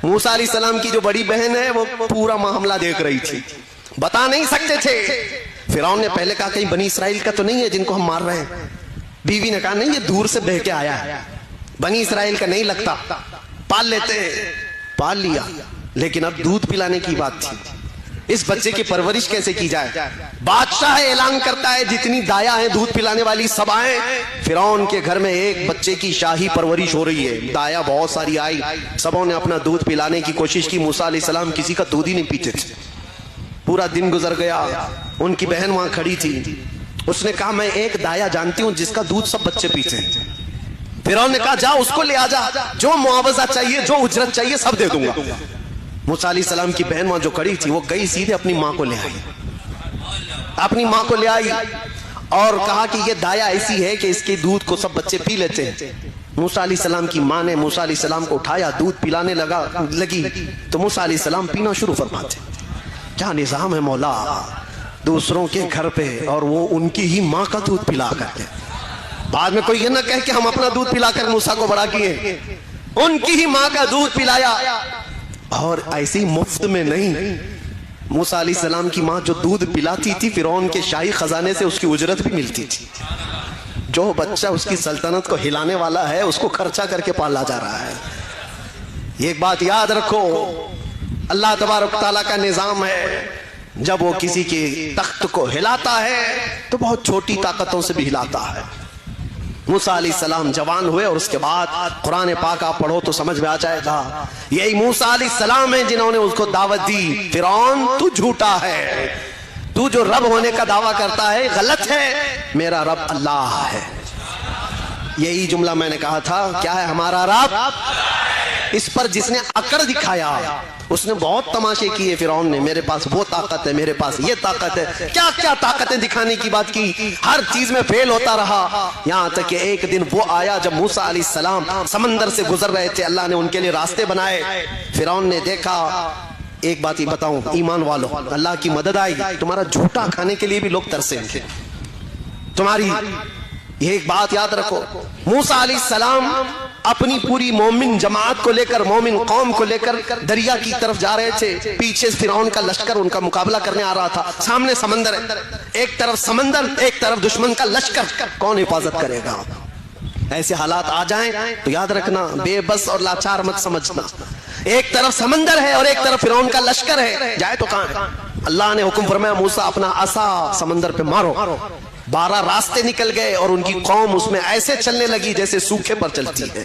موسیٰ علیہ السلام کی جو بڑی بہن ہے وہ پورا معاملہ دیکھ رہی تھی، بتا نہیں سکتے تھے۔ فرعون نے پہلے کہا کہیں بنی اسرائیل کا تو نہیں ہے جن کو ہم مار رہے ہیں؟ بیوی نے کہا نہیں، یہ دور سے بہ کے آیا ہے، بنی اسرائیل کا نہیں لگتا، پال لیتے ہیں۔ پال لیا، لیکن اب دودھ پلانے کی بات تھی، اس بچے کی پرورش کیسے کی جائے؟ بادشاہ اعلان کرتا ہے جتنی دایا ہیں دودھ پلانے والی سب آئیں۔ فرعون کے گھر میں ایک بچے کی شاہی پرورش ہو رہی ہے، دایا بہت ساری آئی، سبوں نے اپنا دودھ پلانے کی کوشش کی۔ موسیٰ علیہ السلام کسی کا دودھ ہی نہیں پیتے تھے۔ پورا دن گزر گیا، ان کی بہن وہاں کھڑی تھی، اس نے کہا میں ایک دایا جانتی ہوں جس کا دودھ سب بچے پیتے ہیں۔ فرعون نے کہا جا اس کو لے آ جا، جو معاوضہ چاہیے جو اجرت چاہیے سب دے دوں گا۔ موسیٰ علیہ السلام کی بہن وہاں جو کھڑی تھی وہ گئی سیدھے اپنی ماں کو لے آئی، اپنی ماں کو لے آئی اور کہا کہ یہ دایا ایسی ہے کہ اس کے دودھ کو سب بچے پی لیتے ہیں۔ موسیٰ علیہ السلام کی ماں نے موسیٰ علیہ السلام کو اٹھایا، دودھ پلانے لگی تو موسیٰ علیہ السلام پینا شروع فرماتے۔ کیا نظام ہے مولا، دوسروں کے گھر پہ اور وہ ان کی ہی ماں کا دودھ پلا کرتے، بعد میں کوئی یہ نہ کہے کہ ہم اپنا دودھ پلا کر موسیٰ کو بڑا کیے، ان کی ہی ماں کا دودھ پلایا۔ اور ایسی مفت میں نہیں، موسیٰ علیہ السلام کی ماں جو دودھ پلاتی تھی فرعون کے شاہی خزانے سے اس کی اجرت بھی ملتی تھی۔ جو بچہ اس کی سلطنت کو ہلانے والا ہے اس کو خرچہ کر کے پالا جا رہا ہے۔ یہ ایک بات یاد رکھو، اللہ تبارک تعالیٰ کا نظام ہے، جب وہ کسی کے تخت کو ہلاتا ہے تو بہت چھوٹی طاقتوں سے بھی ہلاتا ہے۔ موسیٰ علیہ السلام جوان ہوئے اور اس کے بعد قرآن پاک آپ پڑھو تو سمجھ میں آ جائے گا، یہی موسیٰ علیہ السلام ہیں جنہوں نے اس کو دعوت دی، فرعون تو جھوٹا ہے، تو جو رب ہونے کا دعویٰ کرتا ہے غلط ہے، میرا رب اللہ ہے۔ یہی جملہ میں نے کہا تھا، کیا ہے ہمارا رب؟ اس پر جس نے اکڑ دکھایا اس نے بہت تماشے کیے۔ فرعون نے میرے پاس وہ طاقت ہے، میرے پاس یہ طاقت ہے، کیا کیا طاقتیں دکھانے کی بات کی، ہر چیز میں فیل ہوتا رہا، یہاں تک کہ ایک دن وہ آیا جب موسیٰ علیہ السلام سمندر سے گزر رہے تھے، اللہ نے ان کے لیے راستے بنائے۔ فرعون نے دیکھا، ایک بات ہی بتاؤں ایمان والو، اللہ کی مدد آئی، تمہارا جھوٹا کھانے کے لیے بھی لوگ ترسیں گے تمہاری۔ یہ ایک بات یاد رکھو، موسیٰ علیہ السلام اپنی پوری مومن جماعت کو لے کر، مومن قوم کو لے کر دریا کی طرف جا رہے تھے، پیچھے فرعون کا لشکر ان کا مقابلہ کرنے آ رہا تھا، سامنے سمندر ہے، ایک طرف سمندر ایک طرف دشمن کا لشکر، کون حفاظت کرے گا؟ ایسے حالات آ جائیں تو یاد رکھنا، بے بس اور لاچار مت سمجھنا، ایک طرف سمندر ہے اور ایک طرف فرعون کا لشکر ہے، جائے تو کہاں ہے؟ اللہ نے حکم فرمایا موسیٰ اپنا عصا سمندر پہ مارو، 12 راستے نکل گئے اور ان کی قوم اس میں ایسے چلنے لگی جیسے سوکھے پر چلتی ہے۔